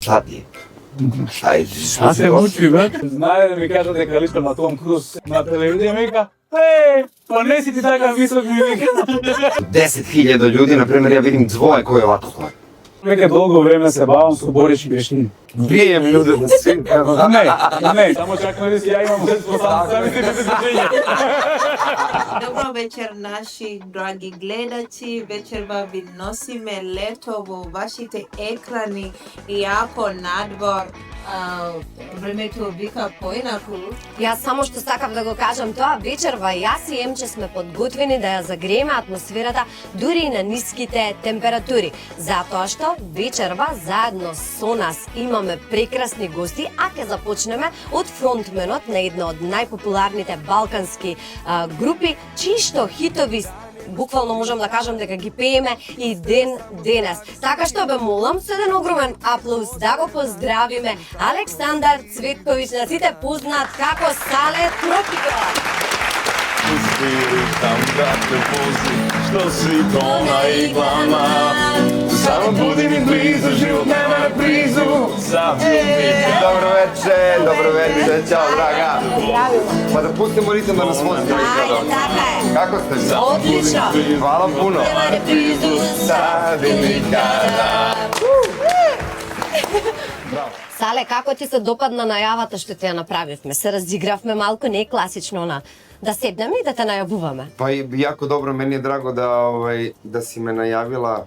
Šta ti? Šta се учи, брат? Знае да ми кажа дека личам на Том Круз на телевизија, ми вика, па не си ти така висок, ми вика. 10.000 ljudi, na primjer, ja vidim dvoje koje ovako stoje. Веќе долго време се бавам со борички вештини. Биjem ljude na svim. Не, само чакаме да ја имам средство само самите безпечења. Добро вечер, наши драги гледачи. Вечерва ви носиме лето во вашите екрани и ако надвор времето вика поинаку. Јас само што сакав да го кажам тоа, вечерва јас и Емче сме подготвени да ја загрееме атмосферата дури и на ниските температури. Затоа што вечерва заедно со нас имаме прекрасни гости, а ќе започнеме од фронтменот на една од најпопуларните балкански групи, чии што хитови буквално можам да кажам дека ги пееме и ден денес. Така што бе молам со еден огромен аплауз да го поздравиме Александар Цветковиќ, на сите познат како Сале Тропико. Успели там да те вози, што си тона и глама. Само буди ми близо, живот нема на близу. Dobro večer, čao draga. Pa da pustimo ritam da nas vozi. Ајде, така е. Kako ste? Одлично. Hvala puno. Нема на близу. Sad i nikada. Сале, како ти се допадна најавата што ти ја направивме? Се разигравме малку, не е класично на да седнеме и да те најавуваме. Pa jako dobro, meni je drago da si me najavila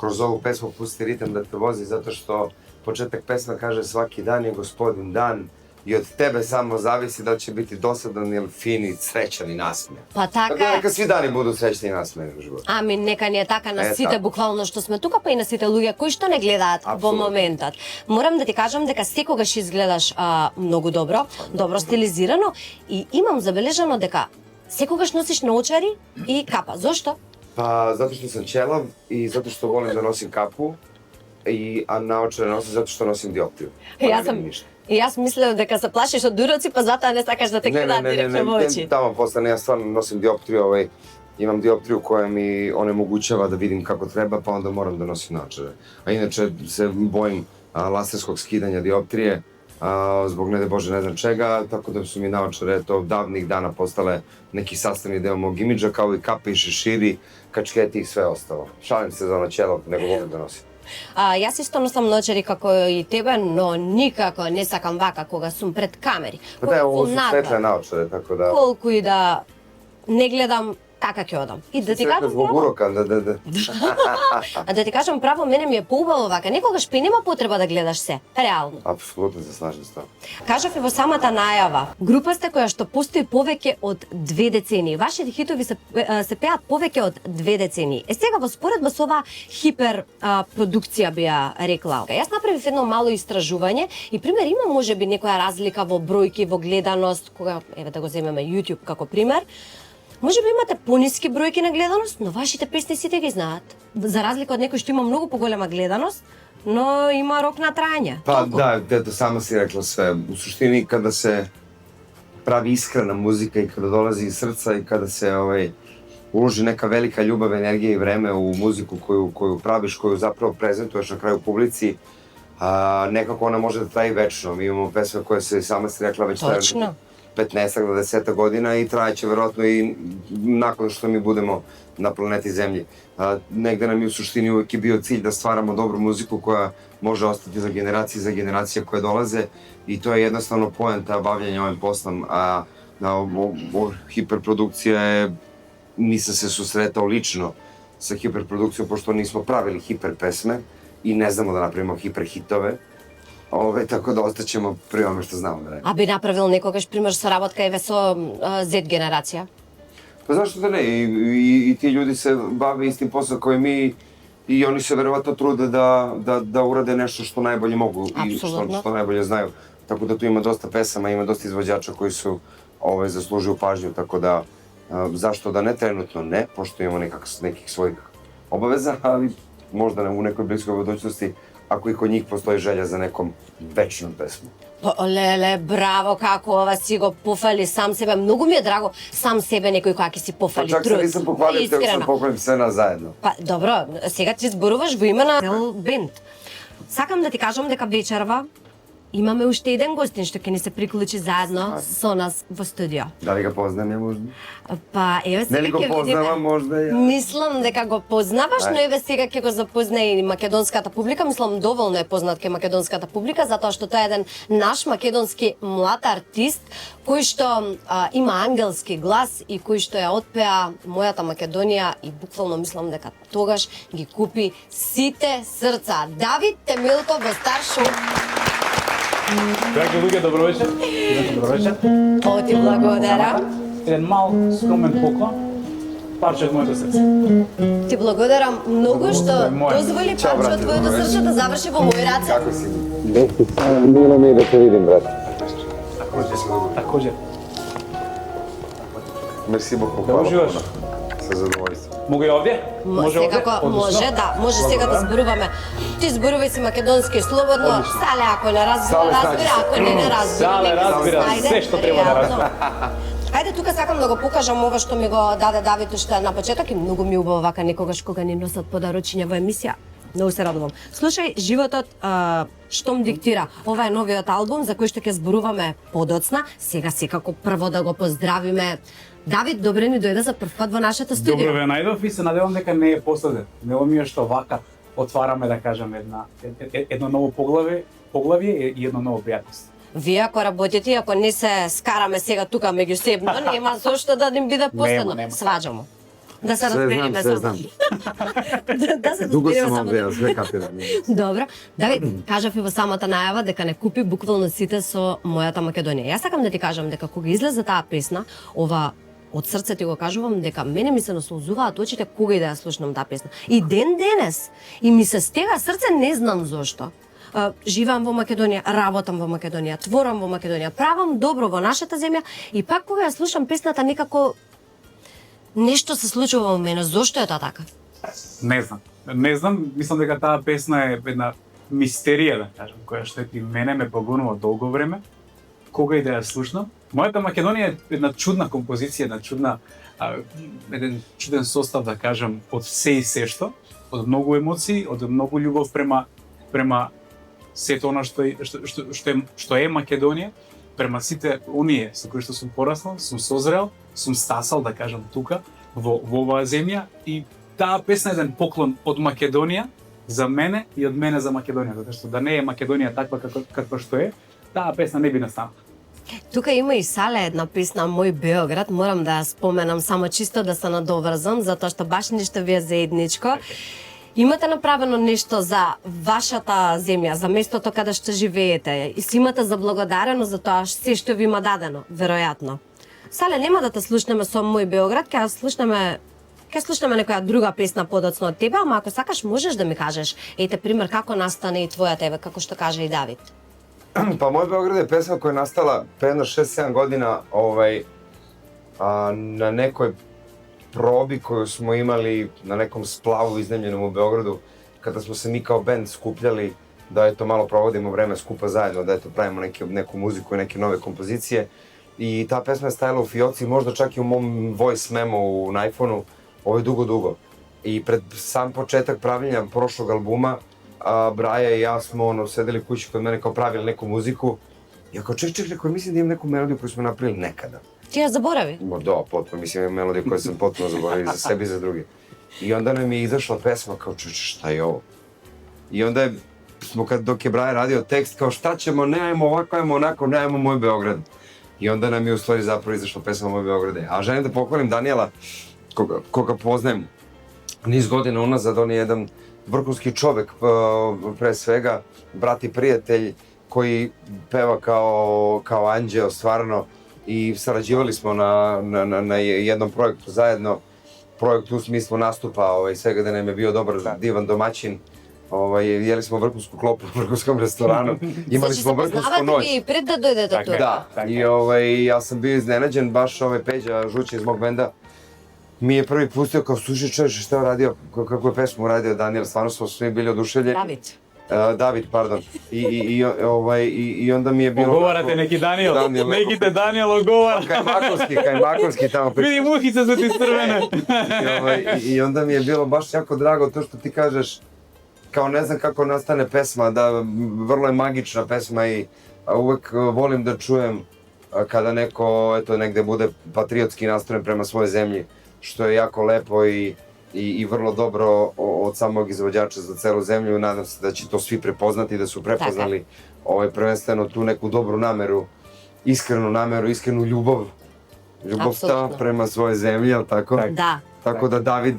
kroz ovu pesmu Pusti ritam da te vozi, zato što početak pesme kaže svaki dan je gospodin dan i od tebe samo zavisi da li će biti dosadan ili fin i srećan i nasmejan. Па Tako така da е. neka svi dani budu srećni i nasmejani u životu. Ами нека ни е така на Е, сите така. буквално што сме тука, па и на сите луѓе кои што не гледаат во Апсолутно. моментот. Морам да ти кажам дека секогаш изгледаш многу добро, добро стилизирано и имам забележано дека секогаш носиш наочари и капа. Зошто? Pa zato što sam ćelav i zato što volim da nosim kapu, a naočare nosim zato što nosim dioptriju. Pa ne Јас vidim сам ništa. и јас мислев дека се плашиш од дуроци, па затоа не сакаш да те гледаат директно во очи. Tamo postane, ja stvarno nosim dioptriju, imam dioptriju koja mi onemogućava da vidim kako treba, pa onda moram da nosim naočare. A inače se bojim laserskog skidanja dioptrije, zbog ne de Bože ne znam čega, tako da su mi naočare davnih dana postale neki sastavni deo mog imidža, kao i kape i šeširi, kačketi i sve ostalo. Šalim se za ono ćelo, nego volim da nosim. Јас исто носам наочари како и тебе, но никако не сакам вака кога сум пред камери. Pa da, ovo su Колку svetle naočare, tako da... колку и да не гледам, така ќе одам. И да ти Svetle кажам zbog право, uroka, da. а да ти кажам право, мене ми е поубаво вака. Некогаш пе нема потреба да гледаш се, реално. Apsolutno se slažem s tobom. Кажав и во самата најава, група сте која што постои повеќе од 2 децении. Вашите хитови се пеат повеќе од 2 децении. Сега во споредба со оваа хипер продукција би ја рекла. Јас направив едно мало истражување и пример има можеби некоја разлика во бројки, во гледаност, кога еве да го земеме YouTube како пример. Можеби имате пониски бројки на гледаност, но вашите песни сите ги знаат. За разлика од некој што има многу поголема гледаност, но има рок на трајање. Pa Толку. da, sama si rekla sve. U suštini kada se pravi iskrena muzika i kada dolazi iz srca i kada se uloži neka velika ljubav, energija i vreme u muziku koju praviš, koju zapravo prezentuješ na kraju publici, nekako ona može da traje večno. Mi imamo pesme koje se sama si rekla već traju Точно. 15 do 10 godina i trajeće verovatno i nakon što mi budemo na planeti Zemlji. Negde nam je u suštini uvek je bio cilj da stvaramo dobru muziku koja može ostati za generacije koje dolaze i to je jednostavno poenta bavljanja ovim poslom. Hiperprodukcija je, nisam se susretao lično sa hiperprodukcijom pošto nismo pravili hiper pesme i ne znamo da napravimo hiper hitove. Tako da ostaćemo pri ome što znamo da radimo. А би направил некогаш пример соработка еве со Z генерација? Pa zašto da ne? I ti ljudi se bave istim poslom kao i mi i oni se verovatno trude da urade nešto što najbolje mogu i što najbolje znaju. Tako da tu ima dosta pesama, ima dosta izvođača koji su zaslužuju pažnju, tako da zašto da ne, trenutno ne, pošto imamo nekih svojih obaveza, ali možda u nekoj bliskoj budućnosti ako i kod njih postoji želja za nekom večnom pesmom. Леле, браво, како ова си го пофали сам себе. Многу ми е драго сам себе некој која ќе си пофали Pa čak se труд. nisam pohvalio, teo sam pohvalim sve nas zajedno. Па добро, сега ти зборуваш во име на цел бенд. Сакам да ти кажам дека вечерва имаме уште еден гостин што ќе ни се приклучи заедно со нас во студио. Дали го познам ја можда? Па еве сега Нели го ќе познавам видиме. можда ја? Мислам дека го познаваш, но еве сега ќе го запознае и македонската публика. Мислам доволно е познат ке македонската публика затоа што тој е еден наш македонски млад артист кој што има ангелски глас и кој што ја отпеа мојата Македонија и буквално мислам дека тогаш ги купи сите срца. Давид Темилков во Стар Шоу. Драги луѓе, добро вечер. Добро вечер. О, ти благодарам. Еден мал скромен поклон. Парче од моето срце. Ти благодарам многу што дозволи Чао, парче од брате, твоето добро срце да заврши во мои раце. Како си? Мило ми е да те видим, брат. Такоđer. Мерси Боку, Да уживаш. Со задоволство. Могу и овде? Може овде? Секако, Одлично. може, да, може сега да зборуваме. Ти зборувај си македонски слободно, Сале ако не разбира, Сале, разбира, ако не разбира. Сале нека се разбира снајде, се што треба да реално. разбира. Ајде тука сакам да го покажам ова што ми го даде Давид уште на почеток и многу ми убаво вака некогаш кога ни носат подарочиња во емисија. Многу се радувам. Слушај, животот што ми диктира. Ова е новиот албум за кој што ќе зборуваме подоцна. Сега секако прво да го поздравиме. Давид, добре ни дојде за прв пат во нашата студио. Добро ве најдов и се надевам дека не е последен. Мило ми е што вака отвараме, да кажам, едно ново поглавје и едно ново пријателство. Вие ако работите, ако не се скараме сега тука меѓусебно, нема зошто да ни биде последно. Нема. Сваđamo. Да се Се знам, разбереме се само. знам. Да се Дуго разбереме сум само. овде, све капирам. Добро. Давид, кажав и во самата најава дека не купи буквално сите со мојата Македонија. Јас сакам да ти кажам дека кога излезе таа песна, ова од срце ти го кажувам дека мене ми се насолзуваат очите кога и да ја слушнам таа песна. И ден денес и ми се стега срце, не знам зошто. Живеам во Македонија, работам во Македонија, творам во Македонија, правам добро во нашата земја и пак кога ја слушам песната некако нешто се случува во мене. Зошто е тоа така? Не знам. Не знам, мислам дека таа песна е една мистерија, да кажам, која што и мене ме погонува долго време. Кога и да ја слушнам. Мојата Македонија е една чудна композиција, еден чуден состав, да кажам, од се и се што, од многу емоции, од многу љубов према сето она што е Македонија, према сите оние со кои што сум пораснал, сум созрел, сум стасал, да кажам, тука, во оваа земја и таа песна е еден поклон од Македонија за мене и од мене за Македонија, затоа што да не е Македонија таква каква што е, таа песна не би настанала. Тука има и Сале една песна Мој Београд, морам да ја споменам само чисто да се надоврзам, затоа што баш нешто вие заедничко. Имате направено нешто за вашата земја, за местото каде што живеете и си имате заблагодарено за тоа се што ви има дадено, веројатно. Сале, нема да те слушнеме со Мој Београд, ќе слушнеме некоја друга песна подоцна од тебе, ама ако сакаш можеш да ми кажеш, ете пример како настане и твојата, еве како што каже и Давид. Па Мој Београд е песна која настала пред 6-7 година на некој проби коju smo imali na nekom splavu iznajmljenom u Beogradu, kada smo se mi kao bend skupljali da eto malo provodimo vreme skupa zajedno, da eto pravimo neku muziku i neke nove kompozicije. I ta pesma je stajala u fioci, možda čak i u mom voice memo na iPhone-u, dugo. I pred sam početak pravljenja prošlog albuma, Braja i ja smo sedeli kući kod mene kao pravili neku muziku. I ako ček, mislim da imam neku melodiju koju smo napravili nekada. Ти ја заборави? Da, potpuno, mislim imam melodiju koju sam potpuno zaboravio za sebe i za druge. I onda nam je izašla pesma kao šta je ovo? I onda smo dok je Braja radio tekst kao šta ćemo, ne ajmo ovako, ajmo onako, ne ajmo Moj Beograd. I onda nam je u stvari zapravo izašla pesma Moj Beograd. A želim da pohvalim Danijela, koga poznajem niz godina unazad, on je jedan vrhunski čovek, pre svega, brat i prijatelj koji peva kao anđeo, stvarno. I sarađivali smo na jednom projektu zajedno, projektu u smislu nastupa, svega da nam je bio dobar, divan domaćin. Jeli smo vrhunsku klopu u vrhunskom restoranu, imali smo vrhunsku noć. И пред да дојдете тука. Da, i ja sam bio iznenađen, baš Peđa Žuć iz mog benda mi je prvi pustio kao slušaj čovječe šta je uradio, kako je pesmu uradio Daniel, stvarno smo svi bili oduševljeni. David, pardon. I onda mi je bilo... Оговарате неки Даниел, неките Даниел оговара. Kajmakovski tamo. Види мухица su ti crvene. I onda mi je bilo baš jako drago to što ti kažeš kao ne znam kako nastane pesma, da vrlo je magična pesma i uvek volim da čujem kada neko eto negde bude patriotski nastrojen prema svojoj zemlji, što je jako lepo i vrlo dobro od samog izvođača za celu zemlju. Nadam se da će to svi prepoznati, da su prepoznali prvenstveno tu neku dobru nameru, iskrenu ljubav. Ljubovta prema svojoj zemlji, jel tako? Да. Tako da David,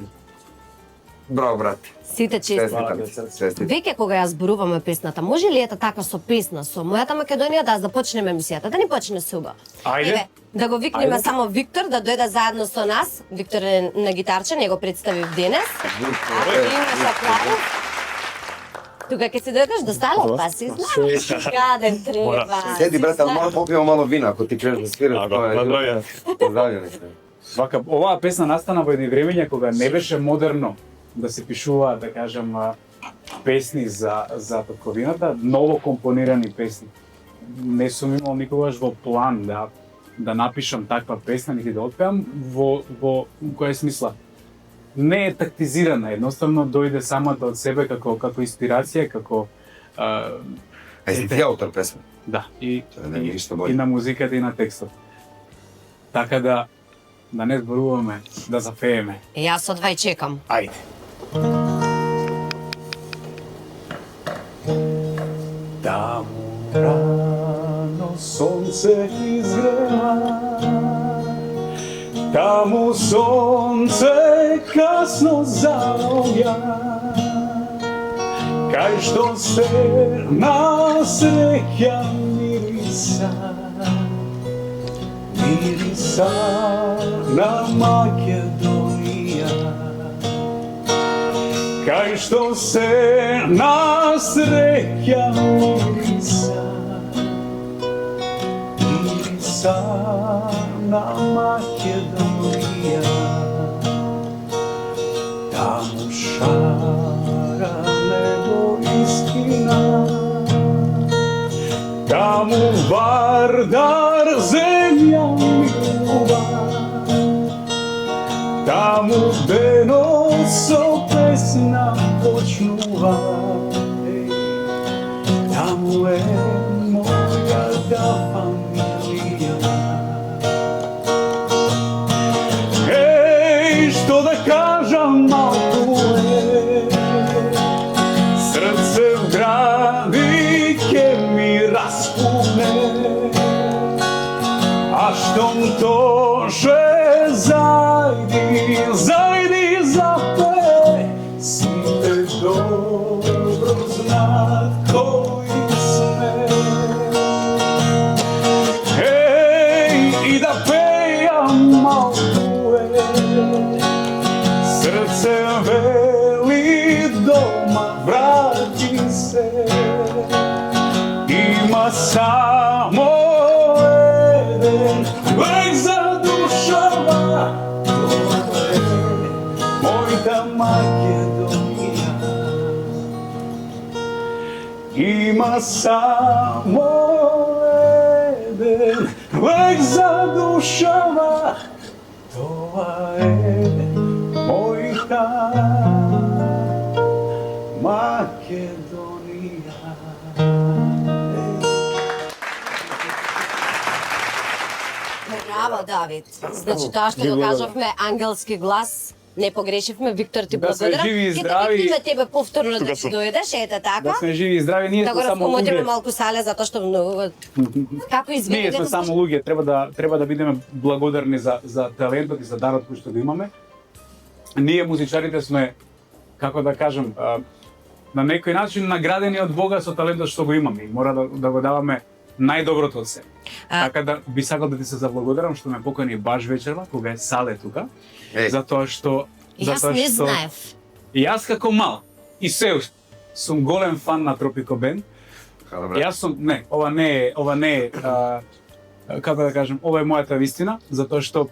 bravo brате. Сите честити. Веќе кога ја зборуваме песната, може ли ета така со песна, со мојата Македонија да започнеме емисијата, да ни почне суба? Ајде. Еве, да го викнеме само Виктор, да дојде заедно со нас. Виктор е на гитарче, не го представив денес. Тука ќе си дојдеш до стала, па си знаеш каде треба. Седи брате, ali malo popijemo malo vina ako ti krenеш da sviraš. Поздрављам. Вака, оваа песна настана во едни времења кога не беше модерно да се пишува, да кажам, песни за татковината, ново компонирани песни. Не сум имал никогаш во план да напишам таква песна, нити да отпеам, во која смисла. Не е тактизирана, едноставно дојде самата од себе како инспирација, како... Си ти автор песма? Да, и на музиката и на текстот. Така да не зборуваме, да зафееме. Јас одвај чекам. Ајде. Таму рано сонце изгрева, таму сонце касно заоѓа, кај што се на среќа мириса, мириса на Македонија. Кај што се на среќа мириса, мириса на Македонија. Таму шара небо искина, таму Вардар земја милува, таму денот со песна почнува, таму е мојата фамилија. Што да кажам, малку е, срце вгради ке ми распухне, а штом тоше зајди запе, сите добро знаат кои сме. И да пејам малку е, срце вели дома врати се, има само еден лек за душава, тоа е мојта Македонија. Има само еден лек за душава, тоа е мојта Македонија. Браво, Давид. Значи тоа што го кажавме, ангелски глас, не погрешивме. Виктор, ти Да сме благодарам. живи и Ќе те здрави. викнеме тебе повторно да ќе дојдеш, ете така. Да сме живи и здрави, ние Да сме го само раскомотиме луѓе. малку сале, затоа што многу... Како извини? Ние сме само луѓе, треба да бидеме благодарни за талентот и за дарот кој што го имаме. Ние музичарите сме, како да кажам, на некој начин наградени од Бога со талентот што го имаме и мора да го даваме најдоброто од себе. Така да би сакал да ти се заблагодарам што ме покани баш вечерва кога е Сале тука, затоа што Јас не знаев. И јас како мал и се уште сум голем фан на Тропико Бенд. Јас сум ова не е како да кажем, ова е мојата вистина, затоа што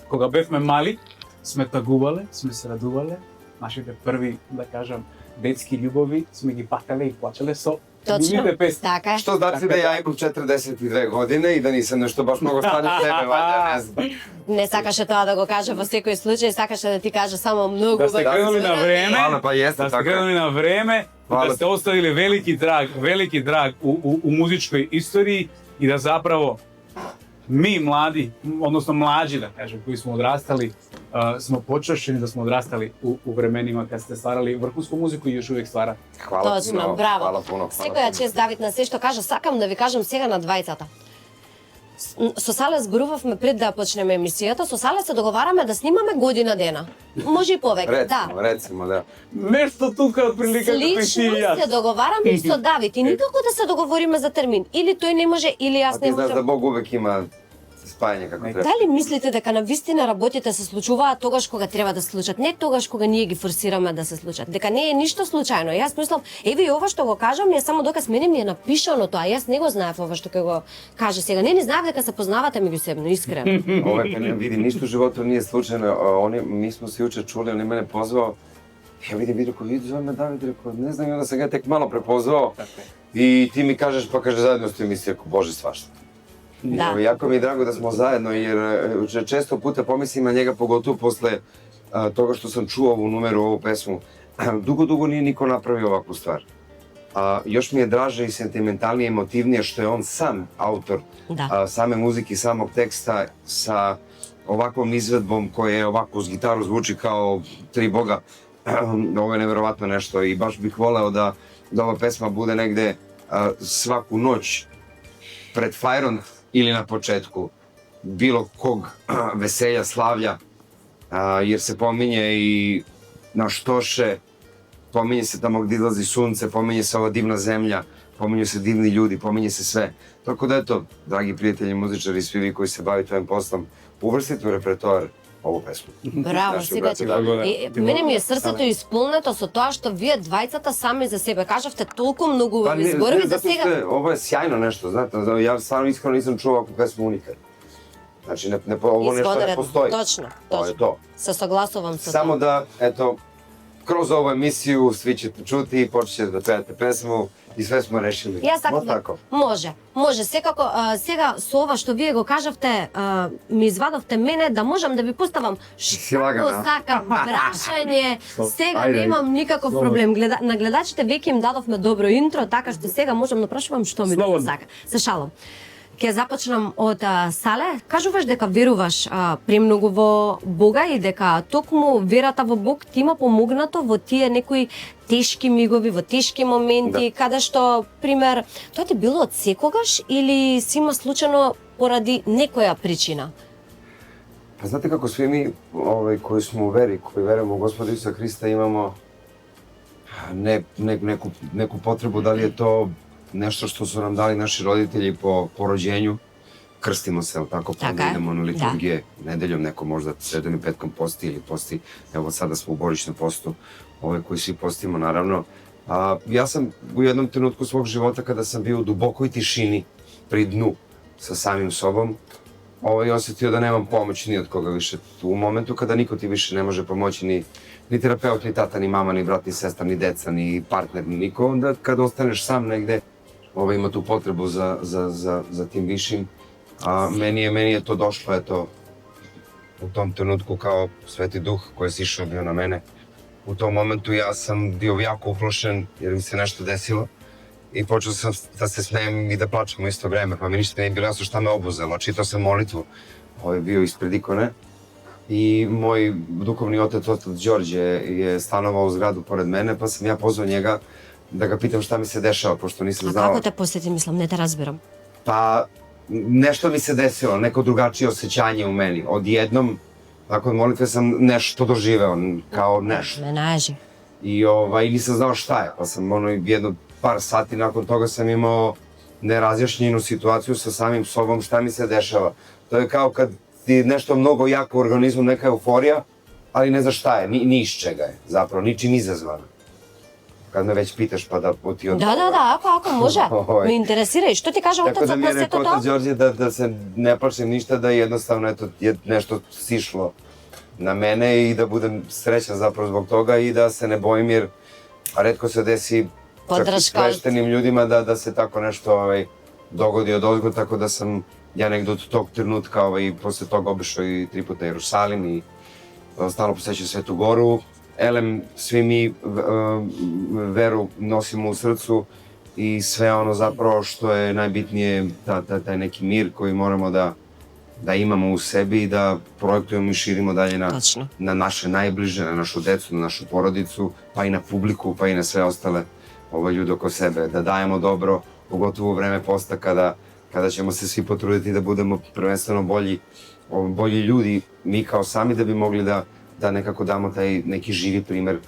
кога бевме мали сме тагувале, сме се радувале, нашите први, да кажам, детски љубови сме ги пателе и плачеле со Точно. Любимите песни. Така е. Што значи да ја имам 42 години и да нисам нешто баш многу стари од тебе, вајде, не знам. Не сакаше тоа да го каже во секој случај, сакаше да ти каже само многу Да сте кренули на време, Мала, па јесте да сте така. кренули на време, и Мала. да сте оставили велики драг у музичкој истории и да заправо ми млади, односно млаđi да кажем, кои смо одрастали, смо почашени да смо одрастали у временима кога сте стварали врхунску музику и још увек стварате. Хвала Точно, пуно, браво. Хвала пуно. Секоја чест Давид на се што кажа, сакам да ви кажам сега на двајцата. Со Сале зборувавме пред да почнеме емисијата, со Сале се договараме да снимаме година дена. Може и повеќе, да. Рецимо, да. Нешто тука од прилика како и ти Слично и јас. се договараме и со Давид и никако да се договориме за термин. Или тој не може, или А јас ти не знаеш да можам. Бог увек има спајање како треба. Дали мислите дека на вистина работите се случуваат тогаш кога треба да се случат, не тогаш кога ние ги форсираме да се случат? Дека не е ништо случајно. Јас мислам, еве и ова што го кажам е само доказ мене ми е напишано тоа. Јас не го знаев ова што ќе го каже сега. Не знаев дека се познавате меѓусебно, искрено. Ова не види ништо животот не е случајно. Они ми смо се јуче чули, они мене позвао. Ја види рекол, иди зове ме Давид, рекол, не знам, и onda сега тек мало препозвао. И ти ми кажеш, па каже заедно сте емисија, рекол, Боже свашта. Да. Јако ми е драго да смо заедно, јер често пута помислим на njega, поготово после тога што сам чуo ову номеру, ову песму. Дуго nije niko направио овакву ствар. Још ми е драже и сентименталнije, емотивнije што е он сам автор Да. саме музики, самог текста sa ovakvom izvedbom koja je ovako uz gitaru zvuči kao tri boga. Ovo je neverovatno nešto i baš bih voleo da ova pesma bude negde svaku noć pred fajrom ili na početku bilo kog veselja, slavlja, jer se pominje i naš Toše, pominje se tamo gdje izlazi sunce, pominje se ova divna zemlja, pominju se divni ljudi, pominje se sve. Tako da eto, dragi prijatelji, muzičari, svi vi koji se bavite ovim poslom, uvrstite u repertoar ovu pesmu. Браво, Наши сега брати, да. мене ми е срцето исполнето со тоа што вие двајцата сами за себе кажавте толку многу убави зборови за zato сега. što ovo je sjajno nešto, znate, ja stvarno iskreno nisam čuo ovakvu pesmu nikad. Znači, ovo nešto ne Извонредно, postoji. точно, To je точно. to. Се согласувам со Samo тоа. da, eto, kroz ovu emisiju svi ćete čuti i počet ćete da pevate pesmu i sve smo rešili. Јас сакам No, tako. Може, секако сега со ова што вие го кажавте, ми извадовте мене да можам да ви поставам што лагана. сакам прашање. Сега Ајде, немам никаков проблем. На гледачите веќе им дадовме добро интро, така што сега можам да прашувам што ми Слободно. сака. Се шалам. Ќе започнам од Сале. Кажуваш дека веруваш премногу во Бога и дека токму верата во Бог ти има помогнато во тие некои тешки мигови, во тешки моменти, каде што, пример, тоа ти било од секогаш или си има случајно поради некоја причина? Pa znate kako svi mi koji smo u veri, koji verujemo u Gospoda Isusa Hrista, imamo neku potrebu, da li je to nešto što su nam dali naši roditelji po rođenju, krstimo se, tako, pa onda Така е, idemo na да. liturgije, nedeljom neko možda sredom i petkom posti ili posti, evo sada smo u božićnom postu, koji svi postimo naravno. Ja sam u jednom trenutku svog života kada sam bio u dubokoj tišini, pri dnu, sa samim sobom, osetio da nemam pomoć ni od koga više. U momentu kada niko ti više ne može pomoći, ni terapeut, ni tata, ni mama, ni brat, ni sestra, ni deca, ni partner, ni niko, onda kada ostaneš sam negde, ima tu potrebu za tim višim. Meni je to došlo, eto, u tom trenutku kao Sveti Duh koji je sišao bio na mene. U tom momentu ja sam bio jako uplošen jer mi se nešto desilo. I počeo sam da se smejem i da plačem u isto vreme, pa mi ništa nije bilo jasno šta me obuzelo. Čitao sam molitvu, bio ispred ikone. I moj duhovni otac, otac Đorđe, je stanovao u zgradu pored mene, pa sam ja pozvao njega da ga pitam šta mi se dešava, pošto nisam А znao. како те посети, мислам, не те разбирам. Pa, nešto mi se desilo, neko drugačije osjećanje u meni. Odjednom, nakon molitve sam nešto doživeo, kao nešto. Ме најажи. I nisam znao šta je, pa sam jedno par sati nakon toga sam imao nerazjašnjenu situaciju sa samim sobom, šta mi se dešava. To je kao kad ti nešto mnogo jako u organizmu, neka euforija, ali ne znaš šta je, ni iz čega je, zapravo, ničim izazvana. Kad me već pitaš pa da ti odgovorim. Да, ако може. Ме интересира и што ти кажа Tako da отецот mi на je сето rekao тоа? otac Đorđe da se ne plašim ništa, da jednostavno je nešto sišlo na mene i da budem srećan zapravo zbog toga i da se ne bojim jer retko se desi Поддршка. свештеним ljudima да се тако нешто догоди од озго, така да сам ја негде од тог тренутка после тога обишao и 3 пута Јерусалим и стално посеќа Свету Гору. Елем, сви ми веру носимо у срцу и све оно заправо што е најбитнije, тај неки мир кој морамо да имамо у себе и да проектуваме и ширимо далje на наше најближе, на нашу децу, на нашу породицу, па и на публику, па и на све остале луѓе око себе, да дајемо добро, поготово време поста kada ćemo se svi potruditi da budemo prvenstveno bolji ljudi, mi kao sami da bi mogli da nekako damo taj neki živi primer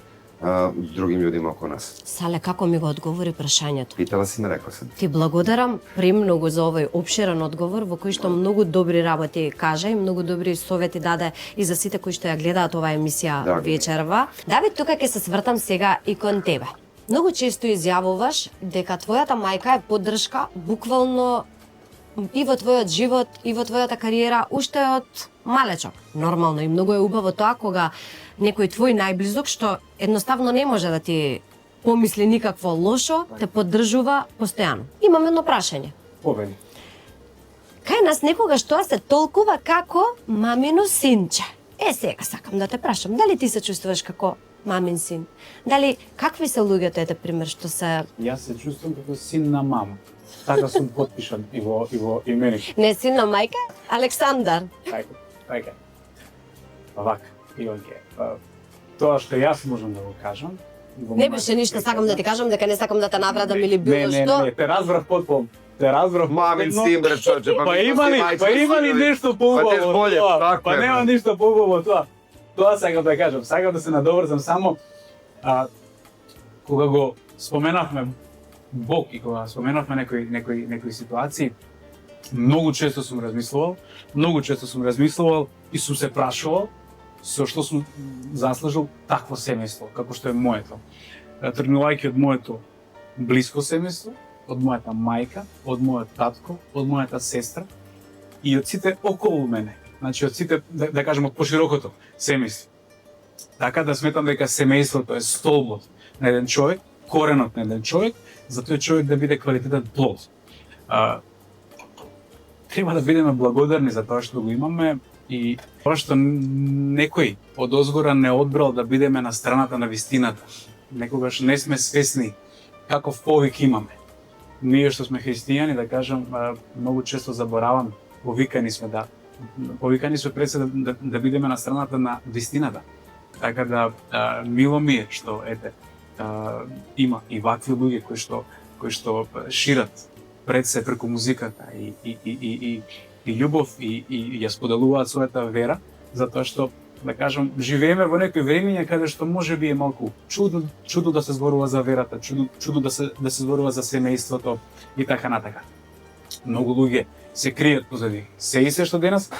drugim ljudima oko nas. Сале, како ми го одговори прашањето? Питала си ме, рекла sam. Ти благодарам премногу за овој обширен одговор во кој што многу добри работи кажа и многу добри совети даде и за сите кои што ја гледаат оваа емисија вечерва. Давид, тука ќе се свртам сега и кон тебе. Многу често изјавуваш дека твојата мајка е поддршка буквално и во твојот живот, и во твојата кариера, уште од малечок. Нормално и многу е убаво тоа кога некој твој најблизок, што едноставно не може да ти помисли никакво лошо, те поддржува постојано. Имам едно прашање. Повели. Кај нас некогаш тоа се толкува како мамино синче. Сега сакам да те прашам, дали ти се чувствуваш како мамин син? Дали какви се луѓето, ете пример, што се... Јас се чувствувам како син на мама. Така сум подпишан и во именик. Не син на мајка, Александар. Така. Вака, Илонке. Тоа што јас можам да го кажам. Не беше ништо, сакам да ти кажам дека не сакам да те навредам или било што. Не, те разбрав потпол. Те разбрав. Мамин син, бре, чоче, па има ли нешто поубаво? Па нема ништо поубаво тоа. Тоа сакам да кажам. Сакам да се надоврзам само кога го споменавме Бог и кога споменавме некои ситуации, многу често сум размислувал и сум се прашувал со што сум заслужил такво семејство, како што е моето. Тргнувајќи од моето блиско семејство, од мојата мајка, од мојот татко, од мојата сестра и од сите околу мене. Значи од сите, да кажем, од поширокото семејство. Така да сметам дека семејството е столбот на еден човек, коренот на еден човек, за тој човек да биде квалитетен плод. Треба да бидеме благодарни за тоа што го имаме и тоа што некој од озгора не одбрал да бидеме на страната на вистината. Некогаш не сме свесни каков повик имаме. Ние што сме христијани, да кажам, многу често забораваме, повикани сме пред се да бидеме на страната на вистината. Така да мило ми е што има и вакви луѓе кои што шират пред се преку музиката и љубов и ја споделуваат својата вера, затоа што, да кажам, живееме во некои времиња каде што може би е малку чудно да се зборува за верата, чудно да се зборува за семејството и така натака. Многу луѓе се кријат позади се и се што денес.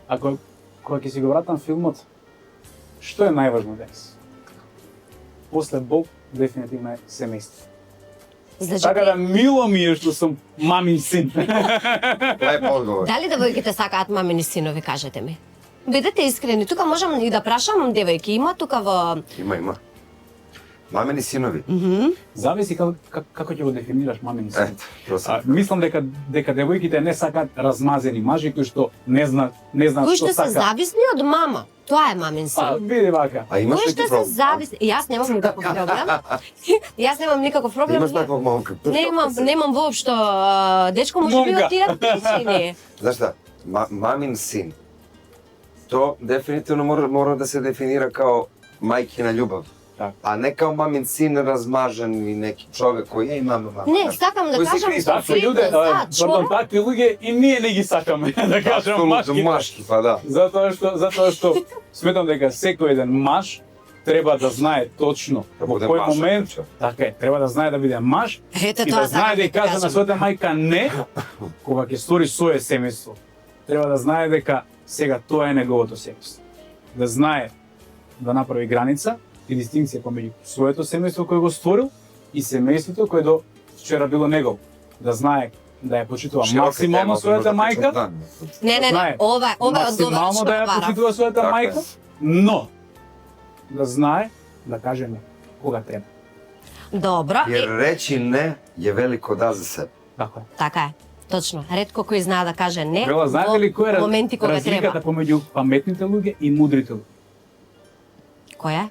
Кога ќе си го вратам филмот, што е најважно денес? После Бог, дефинитивно е семејство. Значи, така да мило ми е што сум мамин син. Леп одговор. Дали девојките сакаат мамини синови, кажете ми? Бидете искрени, тука можам и да прашам девојки, има тука во... Има. Мамини синови. Зависи како ќе го дефинираш мамин син. Мислам дека девојките не сакаат размазени мажи кои што не знаат кои што што се сакаат. зависни од мама. Тоа е мамин син. Биде вака. Имаш Кои ли што се проблем? зависни... Јас немам никаков проблем. Јас немам никаков проблем. Имаш таква малка. Немам воопшто дечко, може би од тие причини. Знаеш šta, мамин син, то дефинитивно мора да се дефинира као мајкина љубав. А не као мамин син размажен и неки човек кој е мама. Не, сакам да кажам Такви луѓе и ние не ги сакаме, да кажам машки, па да. Затоа што сметам дека секој еден маж треба да знае точно во кој момент, така е, треба да знае да биде маж и да знае да каже на својата мајка не кога ќе стори свое семејство. Треба да знае дека сега тоа е неговото семејство. Да знае да направи граница и дистинкција помеѓу своето семејство кое го створил и семејството кое до вчера било негов. Да знае да ја почитува максимално својата мајка. Не, ова максимално да ја почитува својата мајка, но да знае да каже не кога треба. Добро, Jer reći ne je veliko da za sebe. Така е. така е. Точно. Ретко кој знае да каже не Прво, знаете ли кој е моменти кога разликата треба. помеѓу паметните луѓе и мудрите луѓе? Кој е?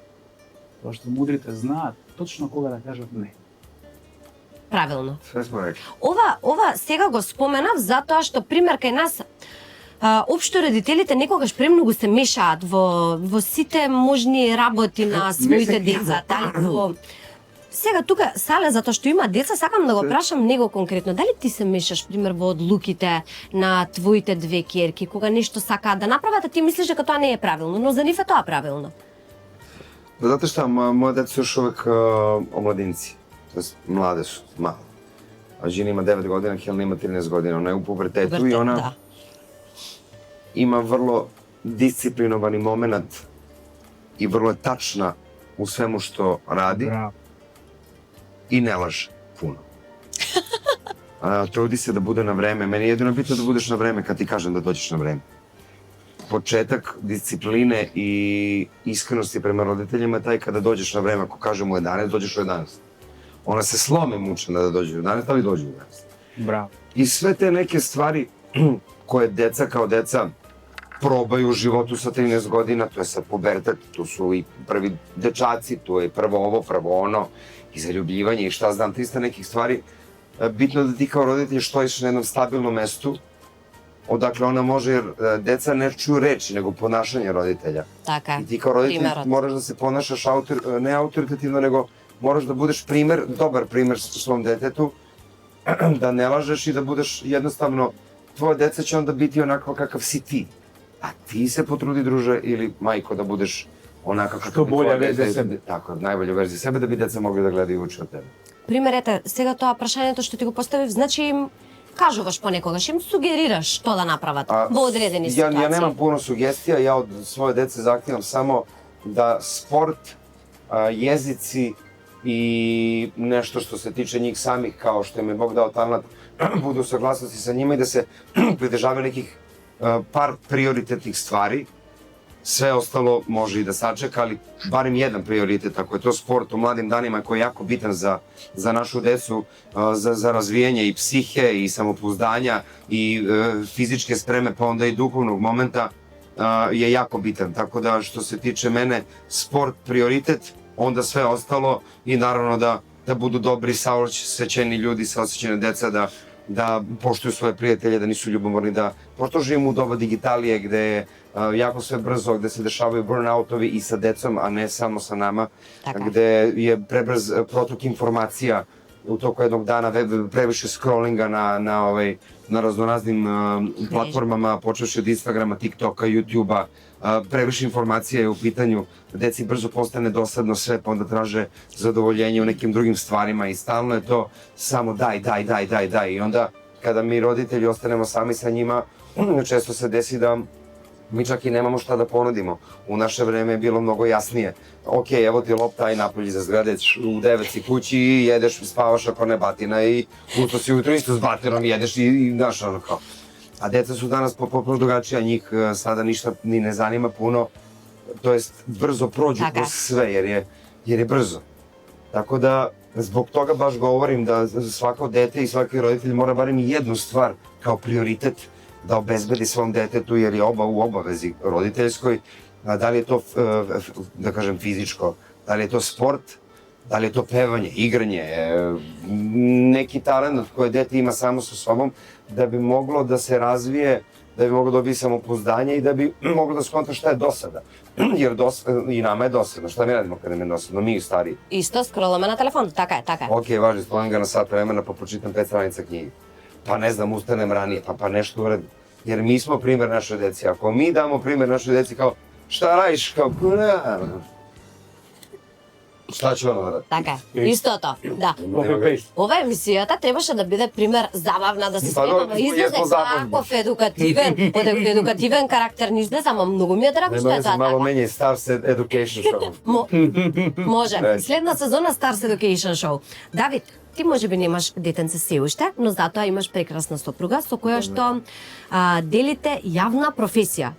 Тоа што мудрите знаат точно кога да кажат не. Правилно. Sve smo rekli. Ова сега го споменав затоа што пример кај нас општо родителите некогаш премногу се мешаат во сите можни работи на своите деца, дали во Сега тука Сале затоа што има деца, сакам да го прашам него конкретно, дали ти се мешаш пример во одлуките на твоите две ќерки кога нешто сакаат да направат, а ти мислиш дека тоа не е правилно, но за нив е тоа правилно. Zato što moja deca su još uvek omladinci, to jest mlade su, malo. A žena ima 9 godina, Helena ima 13 godina, ona je u pubertetu i ona Da. ima vrlo disciplinovani moment i vrlo je tačna u svemu što radi Браво. i ne laže puno. Trudi se da bude na vreme. Meni je jedino bitno da budeš na vreme kad ti kažem da dođeš na vreme. Početak discipline i iskrenosti prema roditeljima je taj kada dođeš na vreme. Ako kažem u 11, dođeš u 11. Ona se slome mučena da dođe u 11, ali dođe u 11. Браво. I sve te neke stvari koje deca kao deca probaju u životu sa 13 godina, to je sad pubertet, tu su i prvi dečaci, tu je prvo ovo, prvo ono, i zaljubljivanje i šta znam, 300 nekih stvari. Bitno da ti kao roditelj stojiš na jednom stabilnom mestu, odakle ona može, jer deca ne čuju reči, nego ponašanje roditelja. Така е. I ti kao roditelj Primerat. moraš da se ponašaš ne autoritativno, nego moraš da budeš primer, dobar primer svom detetu, da ne lažeš i da budeš jednostavno, tvoje deca će onda biti onako kakav si ti. A ti se potrudi, druže, ili majko, da budeš onako kakav Što bi bolja tvoje verzija dete- sebe. Tako, najbolja verzija sebe, da bi deca mogli da gledaju i uče od tebe. Пример, ете, сега тоа прашањето што ти го поставив, значи им кажуваш понекогаш, им сугерираш што да направат во одредени Ja ситуации. nemam puno sugestija, ja od svoje dece zahtivam samo da sport, jezici i nešto što se tiče njih samih, kao što im je Bog dao talent, budu u saglasnosti sa njima i da se pridržavaju nekih par prioritetnih stvari. Sve ostalo može i da sačeka, ali barem jedan prioritet, ako je to sport u mladim danima koji je jako bitan za našu decu, za razvijanje i psihe i samopouzdanja i fizičke spreme, pa onda i duhovnog momenta, je jako bitan. Tako da što se tiče mene, sport prioritet, onda sve ostalo i naravno da budu dobri, saosećajni ljudi, saosećajne deca, da poštuju svoje prijatelje, da nisu ljubomorni, pošto živimo u doba digitalije gde je jako sve brzo, gde se dešavaju burnoutovi i sa decom, a ne samo sa nama, Така. gde je prebrz protok informacija u toku jednog dana, previše scrollinga na raznoraznim platformama, počevši od Instagrama, TikToka, YouTubea, previše informacija je u pitanju, deci brzo postane dosadno sve, pa onda traže zadovoljenje u nekim drugim stvarima i stalno je to samo daj. I onda kada mi roditelji ostanemo sami sa njima, često se desi da mi čak i nemamo šta da ponudimo. U naše vreme je bilo mnogo jasnije. Ok, evo ti lopta, aj napolji za zgrade, u 9 si kući i jedeš, spavaš ako ne batina i usto si ujutro isto s batinom jedeš i znaš ono kao. A deca su danas potpuno drugačija, njih sada ništa ni ne zanima puno, to jest brzo prođu Така. kroz sve jer je brzo. Tako da zbog toga baš govorim da svako dete i svaki roditelj mora barem jednu stvar kao prioritet da obezbedi svom detetu jer je u obavezi roditeljskoj, da li je to, da kažem, fizičko, da li je to sport, da li je to pevanje, igranje, neki talent koje dete ima samo sa sobom, da bi moglo da se razvije, da bi moglo dobiti samopouzdanje i da bi moglo da skonta šta je dosada. Jer i nama je dosadno. Šta mi radimo kada nam je dosadno? Mi stariji. Исто скроламе на телефон, така е, така е. Ok, važi, spavim ga na sat vremena pa pročitam 5 stranica knjige. Pa ne znam, ustanem ranije, pa nešto uradim. Jer mi smo primer našoj deci. Ako mi damo primer našoj deci kao šta radiš, kao šta će ono da radi? Така е. Истото, да. Copy-paste. Ова емисијата требаше да биде пример забавна, да се Па, спремаме. добро, Излезе jesmo zabavni. таков едукативен карактер, не излезе, ама многу ми е драго што Nema е veze, тоа malo така. menje Stars Education Show. Може. Е. Следна сезона Stars Education Show. Давид, ти може би немаш детенце се уште, но затоа имаш прекрасна сопруга со која што делите јавна професија.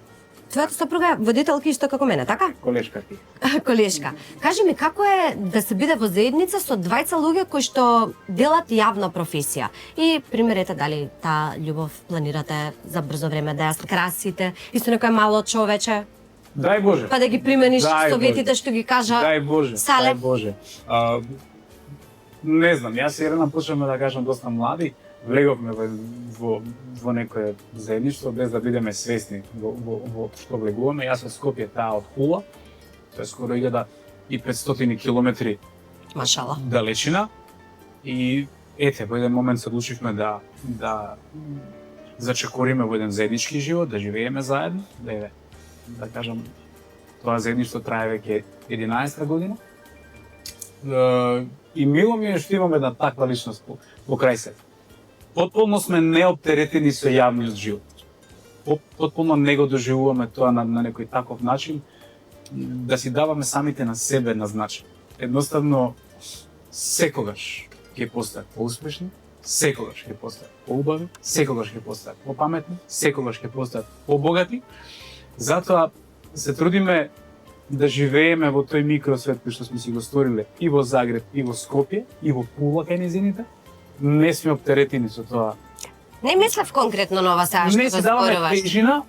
твојата сопруга е водителка исто како мене, така? Колешка ти. Колешка. Кажи ми, како е да се биде во заедница со двајца луѓе кои што делат јавна професија? И примерете дали таа љубов планирате за брзо време да ја скрасите, исто некој мало човече, Дај Боже. па да ги примениш Дај советите Боже. што ги кажа Дај Боже. Сале. Дај Боже. Не знам, јас и Ирена почнеме да кажам доста млади, влеговме во некое заедништво без да бидеме свесни во што влегуваме. Јас од Скопје, таа од Хула, тоа е скоро 1500 километри Машала. далечина. И ете, во еден момент се одлучивме да зачекориме во еден заеднички живот, да живееме заедно, да кажам, тоа заедништво трае веќе 11 година. И мило ми е што имаме една таква личност покрај се. Потполно сме неоптеретени со јавниот живот. Потполно не го доживуваме тоа на некој таков начин, да си даваме самите на себе на значај. Едноставно, секогаш ќе постат поуспешни, секогаш ќе постат поубави, секогаш ќе постат попаметни, секогаш ќе постат побогати. Затоа се трудиме да живееме во тој микросвет кој што сме си го створиле и во Загреб, и во Скопје, и во Пула кај низините. Не сме оптеретени со тоа. Не мислев конкретно на ова сега што Не го се даваме зборуваш. тежина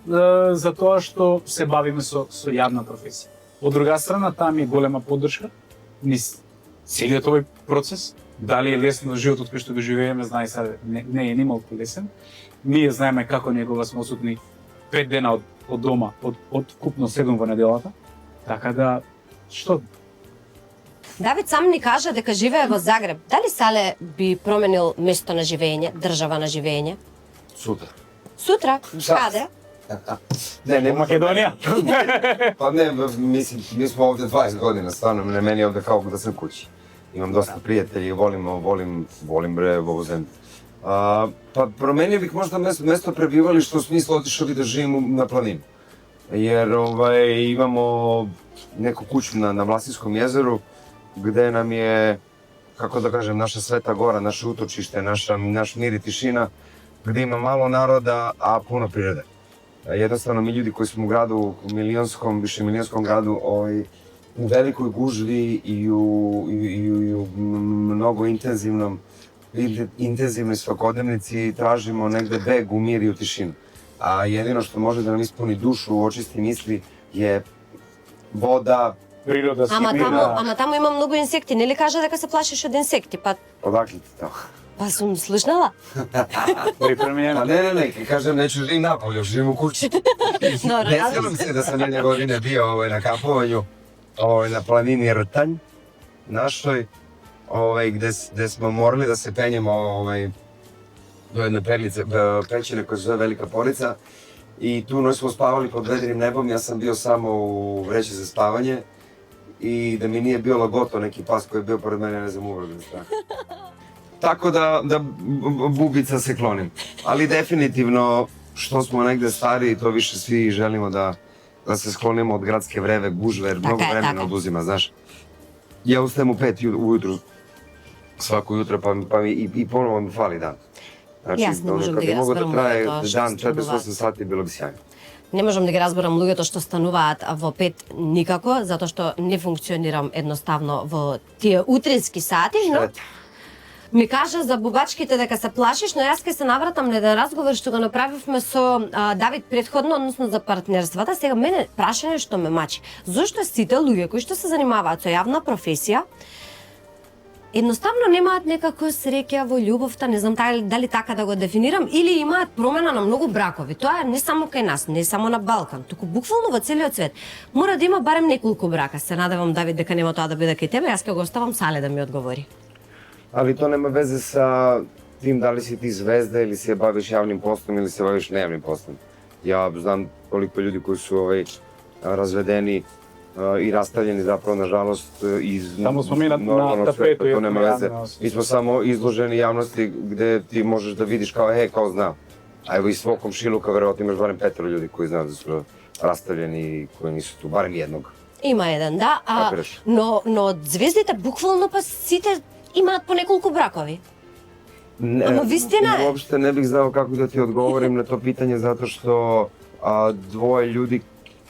за тоа што се бавиме со јавна професија. Од друга страна, таа ми е голема поддршка низ целиот овој процес. Дали е лесно животот кој што го живееме, знае сега, не е нималку лесен. Ние знаеме како негова сме осутни 5 дена од дома, од купно 7 во неделата. Така да, што? Давид сам ни кажа дека живее во Загреб. Дали Сале би променил место на живење, држава на живење? Сутра. Сутра? Каде? Не, Македонија? Па не, мислим, ми сме овде 20 година, стварно, на мене е овде како да сам куќи. Имам доста пријатели, волим бре во земја. Па променio бих можда место пребивалиште, у смислу отишao би да živim na planini. Jer imamo neku kuću na Vlasinskom jezeru, gde nam je, kako da kažem, naša Sveta Gora, naše utočište, naš mir i tišina, gde ima malo naroda, a puno prirode. Jednostavno, mi ljudi koji smo u gradu, u milionskom, višemilionskom gradu, u velikoj gužvi i u mnogo intenzivnoj svakodnevnici tražimo negde beg u mir i u tišinu. A jedino što može da nam ispuni dušu, očisti misli, je voda, Природа, Ама таму има многу инсекти, нели кажа дека се плашиш од инсекти, па odakle ti to? па сум слушнала. Припремljena. Pa ne, kažem, neću živim napolju, živim u kući. Desilo se da sam jedne godine bio na kampovanju na planini Rtanj, našoj, gde smo morali da se penjemo do jedne pećine koja se zove Velika Polica. I tu noć smo spavali pod vedrim nebom, ja sam bio samo u vreći za spavanje i da mi nije bio lagoto neki pas koji je bio pored mene, ne znam, uvroden strah. Tako da bubica se klonim. Ali definitivno, što smo negde stariji, to više svi želimo da se sklonimo od gradske vreve, gužve, jer mnogo vremena oduzima, znaš. Ja ustajem u 5 ujutru, svako jutro, pa mi i ponovo mi fali dan. Znači, Јас не можам да ги разберам traje луѓето што dan 48 стануваат. sati, bilo bi sjajno. Не можам да ги разберам луѓето што стануваат во 5 никако, затоа што не функционирам едноставно во тие утрински сати, но ми кажа за бубачките дека се плашиш, но јас ке се навратам на еден разговор што го направивме со Давид претходно, односно за партнерствата. Сега мене прашање што ме мачи. Зошто сите луѓе кои што се занимаваат со јавна професија едноставно немаат некако среќа во љубовта, не знам дали така да го дефинирам, или имаат промена на многу бракови. Тоа е не само кај нас, не само на Балкан, туку буквално во целиот свет. Мора да има барем неколку брака. Се надевам, Давид, дека нема тоа да биде кај тебе, јас ќе го оставам Сале да ми одговори. Ali to nema veze sa tim da li si ti zvezda ili se baviš javnim poslom ili se baviš nejavnim poslom. Ja znam koliko ljudi koji su razvedeni i rastavljeni zapravo, nažalost, iz normalnog sveta, to nema veze. Mi smo samo izloženi javnosti gde ti možeš da vidiš kao znam. A evo iz svog komšiluka verovatno imaš barem 5 ljudi koji znaju da su rastavljeni i koji nisu tu, barem jednog. Има еден, да, но од звездите буквално па сите имаат по неколку бракови. Ама вистина е. Uopšte ne bih znao kako da ti odgovorim na to pitanje zato što dvoje ljudi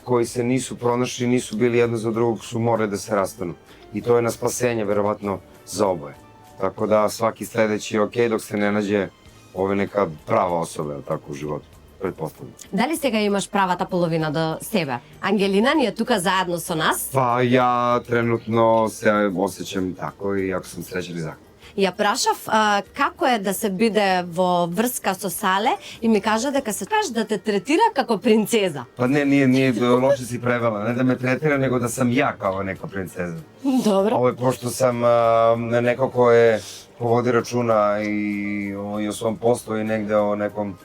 кои се нису пронашли, нису били едно за другог, су морали да се растану. И тоа е на спасење, веројатно, за обое. Така да, сваки следеќи е окей, док се не наđe ове нека права особа, така, у животу, предпоставljам. Дали сега имаш правата половина до себе? Ангелина ни е тука заедно со нас. Па, ја тренутно се осеќам тако и ако сум среќен и захвален. Ја прашав како е да се биде во врска со Сале и ми кажа дека се каже да те третира како принцеза. Па не, ние лошо си превела, не да ме третира, него да сам ја као нека принцеза. Добро. Ово е пошто сам некој кој поводи рачуна и о свом посту и негде о неком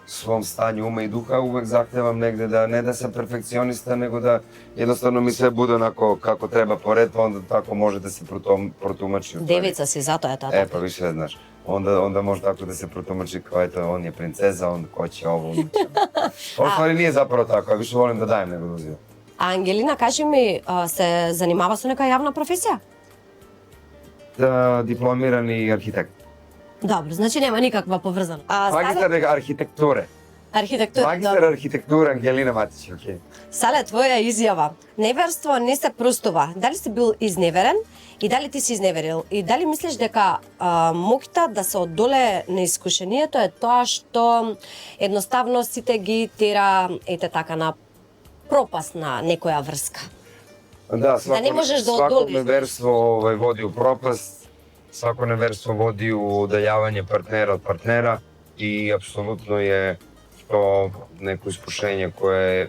свом станju ума и духа, увек захтевам негде да не да сам перфекциониста, него да едноставно ми се буде онако како треба поред, па онда тако може да се протумачи. Девица си, затоа е тата. Па више знаеш. Онда може тако да се протумачи како ето он е принцеза, он кој ќе ово. Оствари nije zapravo тако, више волим да даjem него да узимам. А Ангелина, кажи ми, се занимава со нека јавна професија? Да, дипломирани архитект. Добро, значи нема никаква поврзаност. Магистар архитектуре. Архитектура. Магистар архитектура Ангелина Матич, окей. Сале, твоја изјава. Неверство не се простува. Дали си бил изневерен и дали ти си изневерил? И дали мислиш дека моќта да се одолее на искушението е тоа што едноставно сите ги тера ете така на пропаст на некоја врска? Да, не можеш да свако одолиш. неверство води у пропаст, свако неверство води у удаљавање партнера од партнера и апсолутно е то неко искушење кое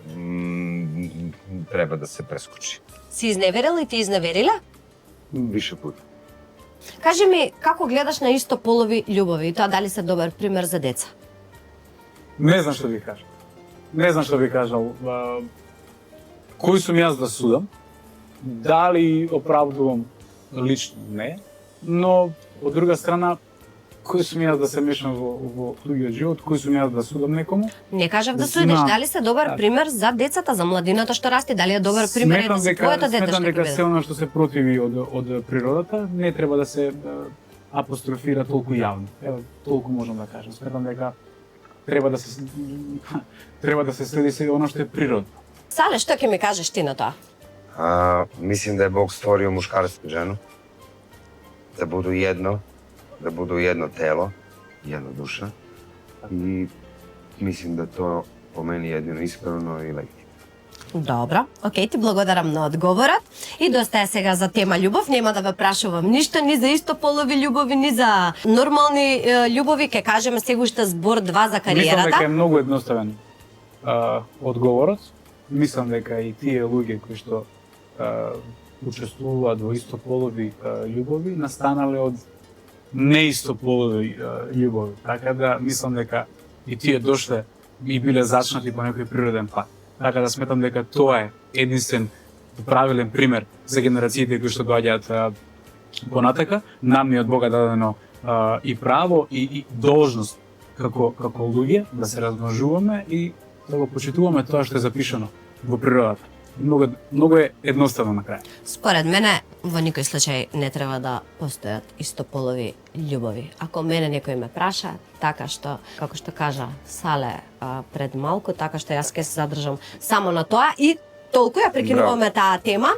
треба да се прескочи. Си изневерил и ти изневерила? Више пат. Кажи ми, како гледаш на истополови љубови и тоа дали се добар пример за деца? Не знам што би кажал. Не знам што би кажал. Кој сум јас да судам? Дали оправдувам лично? Не. Но, од друга страна, кој сум јас да се мешам во туѓиот живот, кој сум јас да судам некому? Не кажав да судиш, дали се добар пример за децата, за младината што расте, дали е добар пример за твоето дете што ќе дека биде? се она што се противи од природата не треба да се апострофира толку јавно. Ево, толку можам да кажам. Сметам дека треба да се следи се она што е природно. Сале, што ќе ми кажеш ти на тоа? Мислим да е Бог створил мушкарство и жена, да буду едно тело, една душа и мислим да тоа по мене е едино искрено и легитимно. Добро, окей, ти благодарам на одговорот. И доста е сега за тема љубов, нема да ве прашувам ништо ни за истополови љубови, ни за нормални љубови, ке кажеме сега уште збор два за кариерата. Мислам дека е многу едноставен одговорот. Мислам дека и тие луѓе кои што учествуваат во истополови љубови настанале од неистополови љубови. Така да мислам дека и тие дошле и биле зачнати по некој природен пат. Така да сметам дека тоа е единствен правилен пример за генерациите кои што доаѓаат понатака. Нам ни од Бога дадено и право и должност како луѓе да се размножуваме и да го почитуваме тоа што е запишано во природата. Многу е едноставно на крај. Според мене, во никој случај не треба да постојат истополови љубови. Ако мене некој ме праша, така што, како што кажа Сале пред малку, така што јас ќе се задржам само на тоа и толку ја прекинуваме таа тема.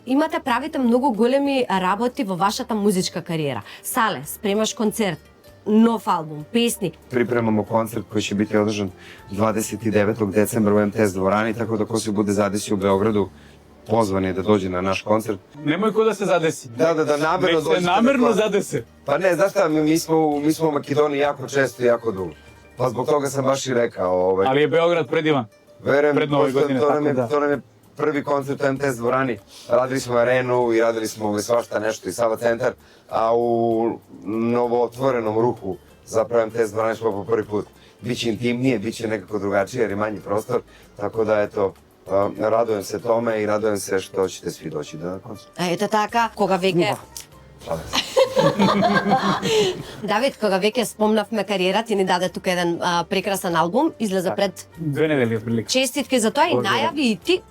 Имате, правите многу големи работи во вашата музичка кариера. Сале, спремаш концерт, нов албум, песни. Припремамо концерт кој ќе биде одржан 29 децември во МТС дворани, така да кој се буде задеси у Београду, позван е да доđe на наш концерт. Немој кој да се задеси. Да, намерно доđe. Намерно задеси. Па не, знаеш šta, mi smo u Makedoniji jako često i jako dugo. Pa zbog toga sam baš i rekao. Ali je Beograd predivan. Verujem, pred Nove godine, to nam je prvi koncert u MTS dvorani. Radili smo arenu i radili smo svašta nešto i Sava centar, a u novootvorenom ruhu zapravo MTS dvorani smo po prvi put. Biće intimnije, biće nekako drugačije jer je manji prostor, tako da eto, radujem se tome i radujem se što ćete svi doći na koncert. Ете така, кога веќе Давид, кога веќе спомнавме кариера, ти ни даде тука еден прекрасен албум, излезе пред 2 недели отприлика. Честитки за тоа и најави и ти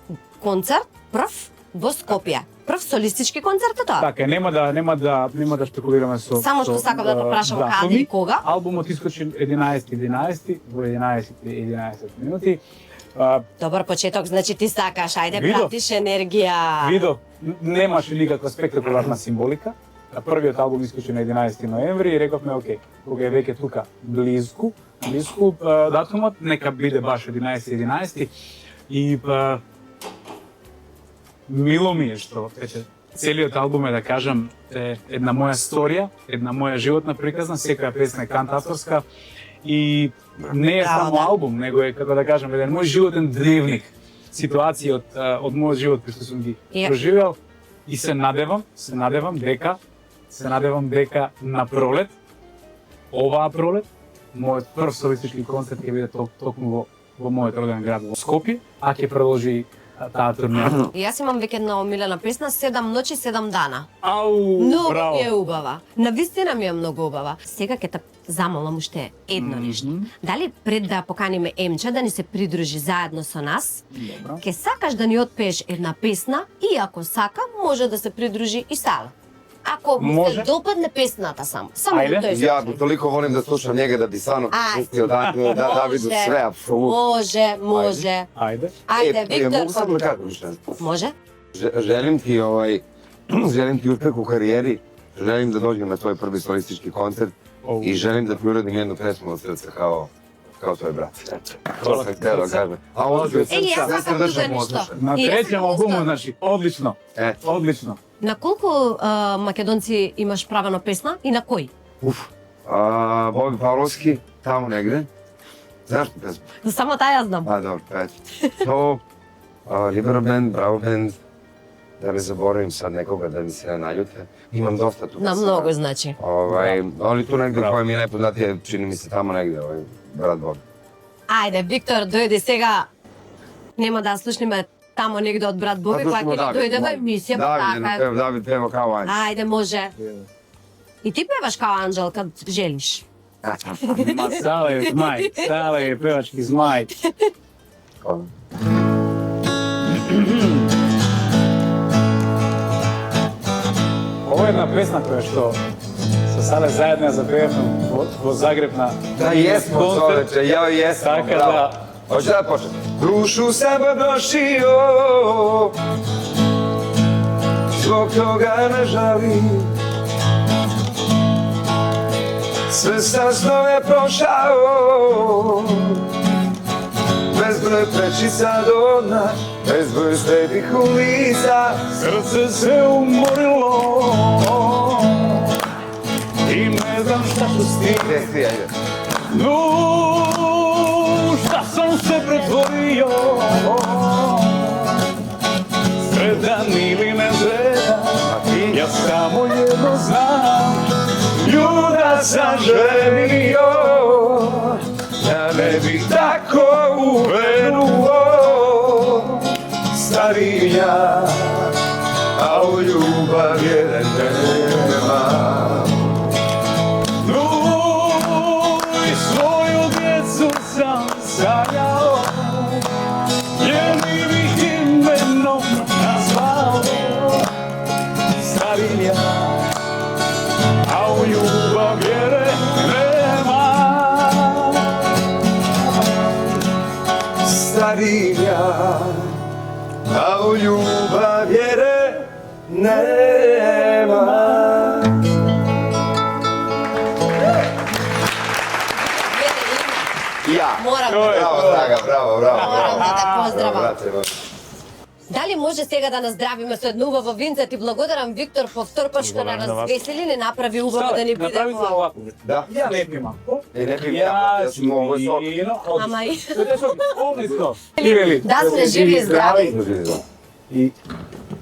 концерт прв во Скопје. Прв солистички концерт е тоа. Така, нема да спекулираме со. Само што сакам да те прашам каде и кога. Албумот искочи 11:11 во 11:11 минути. Добар почеток, значи ти сакаш, ајде Видов. пратиш енергија. Видов, немаше никаква спектакуларна символика. Првиот албум искаше на 11 ноември и рековме, окей, кога е веќе тука близку датумот, нека биде баш 11. И мило ми е што целиот албум е, да кажам, е една моја сторија, една моја животна приказна, секоја песна е кантаторска и не е само албум, него е, како да кажам, еден мој животен дневник, ситуации од мојот живот кои што сум ги проживел и се надевам дека на пролет, оваа пролет, мојот прв солистички концерт ќе биде токму во мојот роден град во Скопје, а ќе продолжи таа турнеја. Јас имам веќе една омилена песна, 7 ноќи, 7 дана. Ау, Многу браво. ми е убава. Навистина ми е многу убава. Сега ќе те замолам уште едно нешто. Дали пред да поканиме Емче да ни се придружи заедно со нас, Добро. ќе сакаш да ни отпееш една песна и ако сака, може да се придружи и Сале. Ако му се Може. допадне песната само. Само Ајде. тој Ја го толико волим да слушам njega da bi stvarno pustio da vidu sve, apsolutno. Може. Ајде. Ајде, Mogu Виктор. samo da kažem nešto? Може? Želim ti uspeh u karijeri, želim da dođem na tvoj prvi solistički koncert i želim da ti uradim jednu pesmu od srca kao tvoj brat. To sam htio da kažem. A ovo ću Јас сакам тука нешто. На И јас третиот сакам албум, нешто. значи, одлично. Одлично. На колку македонци имаш правено песна и на кој? Bobby Pavlovski, tamo negde. Znaš tu pesmu? Само таа ја знам. A, dobro, eto. To, Libero Band, Bravo Band, da ne zaboravim sad nekoga da mi se ne naljute. Imam dosta tu На pesama. многу значи. Ali tu negde koja mi je najpoznatije, čini mi se tamo negde, brat Bob. Ајде, Виктор, дојди сега. Нема да слушнеме тамо негде од брат Боби, која ќе дојде во емисија, така. David peva kao Anja. Ајде, може. И ти певаш као Анđел кад желиш. Ма Сале е змај, Сале е певачки змај. Ова е една песна која што со Сале заедно ја запеевме во Загреб на Da jesmo, čoveče, ja jesmo, Така bravo. да, Hoće da počne? Dušu sam odnošio, zbog toga ne žalim. Sve sam snove prošao, bezbroj prečica do dna, bezbroj slepih ulica. срце се уморило и не знам šta ću s tim. Gde si, ajde. Ну, šta sam se pretvorio, sredan ili nezredan, A ti? ja samo jedno znam, ljuda sam želio, Ja ne bih tako uvenuo, starinja, a u ljubav jedan nema. ну i svoju djecu sam sanjao, njenim imenom nazvao, starinja, a u ljubav vjere nema. Starinja, a u ljubav vjere nema. Ja. Морам Тоа е. Bravo, Draga, bravo, bravo. Морам да те Bravo, поздравам. brate, bravo. Дали може сега да наздравиме со едно убаво винце? Ти благодарам, Виктор, повтор пат што не развесели, не направи убаво да ни биде направи за во... овако. Da. Ја не пимам. Ne pim ja, ja sam ovo sok. Ама и... Одлично. Ивели. Да сме живи и здрави. И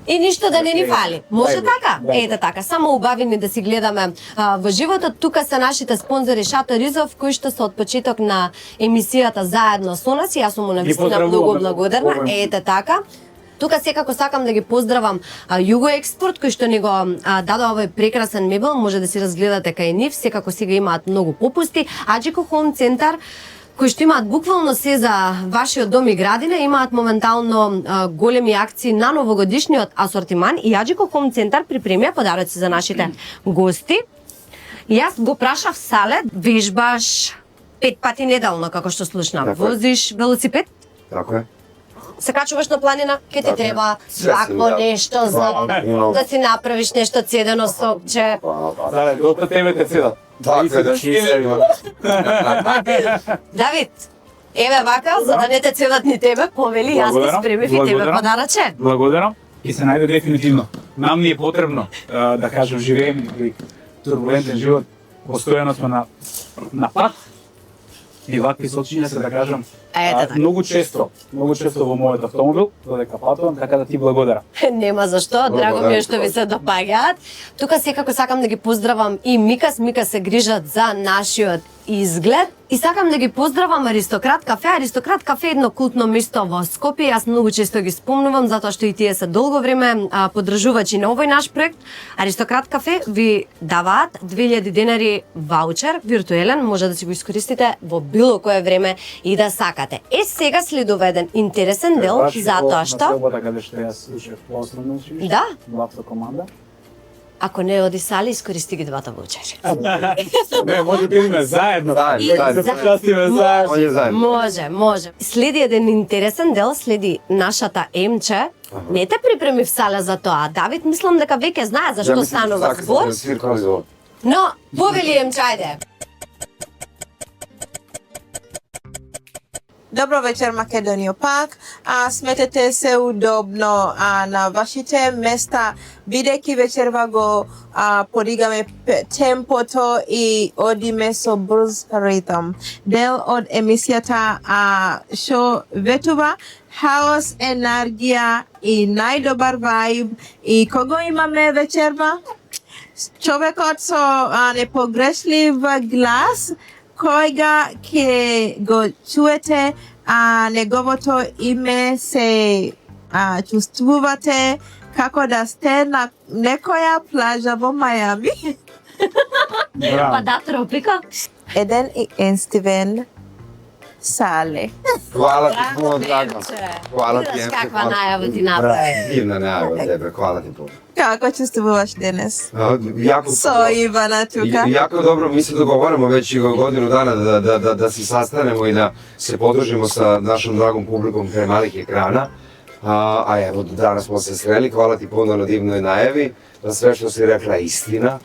И ништо да не ни фали. Може така? Ете така, само убавини да си гледаме во животот. Тука се нашите спонзори Шато Ризов, кои што се од почеток на емисијата заедно со нас. Јас сум му навистина многу благодарна. Ете така. Тука секако сакам да ги поздравам Југо Експорт, кој што ни го даде овој прекрасен мебел. Може да си разгледате кај нив. Секако сега имаат многу попусти. Аџико Хоум Центар, кои што имаат буквално се за вашиот дом и градина, имаат моментално големи акции на новогодишниот асортиман и Аџико Хоум Центар припремија подароци за нашите гости. Јас го прашав Сале, вежбаш 5 пати неделно, како што слушнам. Така е. Возиш велосипед? Така е. Се качуваш на планина, ке ти Така. треба Свесен, вакво да. нешто за да си направиш нешто цедено сокче. Да, доста тебе те седат. Така е, да Давид, еве вака, за да не те цедат ни тебе, повели, јас ти Благодарам, спремив и тебе благодарам. подараче. Благодарам. И се најде дефинитивно. Нам ни е потребно, да кажем, живееме некој турбулентен живот. Постојано сме на пат. И вакви сочиња се, да кажем, Ете така. многу често во мојот автомобил, додека патувам, така да ти благодарам. Нема зашто, драго ми е што ви се допаѓаат. Тука секако сакам да ги поздравам и Мика се грижат за нашиот изглед. И сакам да ги поздравам Аристократ кафе. Аристократ кафе е едно култно место во Скопје. Јас многу често ги спомнувам затоа што и тие се долго време поддржувачи на овој наш проект. Аристократ кафе ви даваат 2000 денари ваучер, виртуелен, може да си го искористите во било кое време и да сакате. Сега следува еден интересен дел, затоа што На селбата каде што јас слушав по основно училиште. Да. Во автокоманда. ако не оди сали, искористи ги двата ваучери. Не, може би идеме заедно. Заедно. Да почастиме заедно. Он е заедно. Може. Следи еден интересен дел, следи нашата Емче. Не те припремив Сале за тоа. Давид, мислам дека веќе знае за што станува збор. Но, повели Емче, ајде. Добро вечер, Македонио пак. Сметете се удобно на вашите места, бидејќи вечерва го подигаме темпото и одиме со брз ритм. Дел од емисијата шо ветува хаос, енергија и најдобар вајб. И кого имаме вечерва? Човекот со непогрешлив глас, којга ќе го чуете, неговото име се чувствувате како да сте на некоја плажа во Мајами. Па да, тропика. Еден и енстивен Сале. Hvala ti puno, drago. Hvala ti, Видаш каква најава ти направи. Divna najava tebe, hvala ti puno. Како чувствуваш денес? Jako, Со Ивана тука. jako dobro, mi se dogovaramo već i godinu dana da se sastanemo i da se podružimo sa našom dragom publikom kraj malih ekrana. A evo, danas smo se sreli, hvala ti puno na divnoj najavi, da sve što si rekla je istina.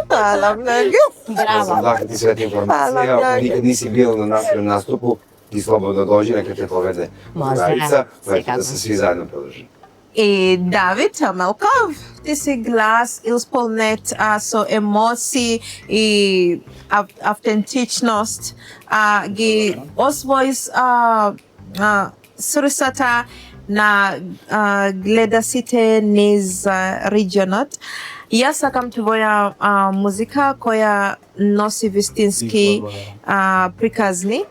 Hvala mnogo. Ne znam dakle ti sve te informacije, ako nikad nisi bila na našem nastupu, ti slobodno dođi, neka te povede drugarica, pa eto da se svi zajedno podržimo. И Давид Тамелков, ти си глас исполнет со емоции и автентичност, ги освои срцата на гледаците низ регионот. Јас сакам твоја музика која носи вистински приказни.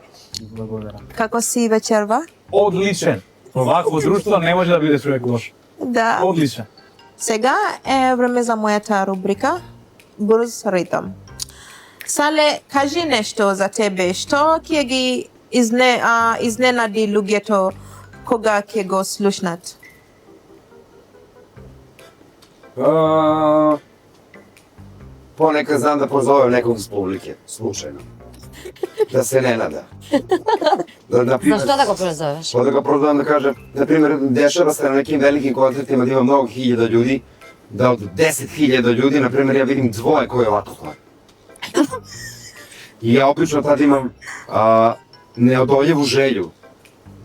Благодарам. Како си вечерва? Одличен. Овакво друштво не може да биде човек лош. Да. Одличен. Сега е време за мојата рубрика Брз ритм. Сале, кажи нешто за тебе, што ќе ги изненади луѓето кога ќе го слушнат? Ponekad znam da pozovem nekog iz publike, slučajno. Da se ne nada. Зашто да го прозовеш? Pa da ga prozovem da kažem, na primjer, dešava se na nekim velikim koncertima da ima mnogo hiljada ljudi, da od 10.000 ljudi, na primjer, ja vidim dvoje koji ovako stoje. I ja obično tad imam neodoljivu želju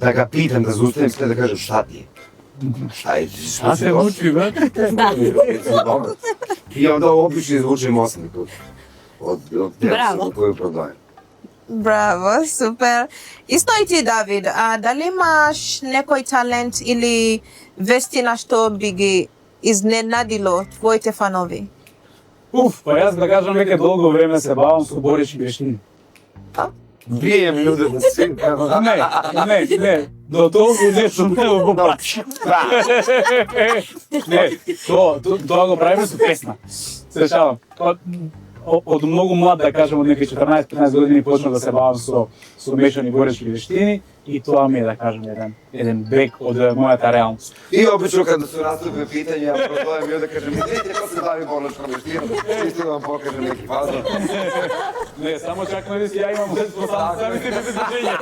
da ga pitam, da zaustavim sve, da kažem šta ti je? Šta je? А се учи, бе? Dobro. I onda obično izvučem osmi put. Od Браво. koju prodajem. Браво, супер. Исто и ти, Давид, дали имаш некој талент или вестина што би ги изненадило твоите фанови? Уф, па јас да кажам веќе долго време се бавам со борички вештини. Bijem ljude na svim kanalima. Не, до толку не сум го праќи. Не, тоа го правиме со песна. Се шалам. Од многу млад, да кажем, од некои 14-15 години почнав да се бавам со мешани борички вештини и тоа ми е, да кажем, еден бек од мојата реалност. I obično kada su nastupe pitanja, ja prozovem i onda kažem, vidite ko se bavi borilačkom veštinom, isto da vam pokažem neki fazon. Не, само чак на ја имам сами себе бездржење.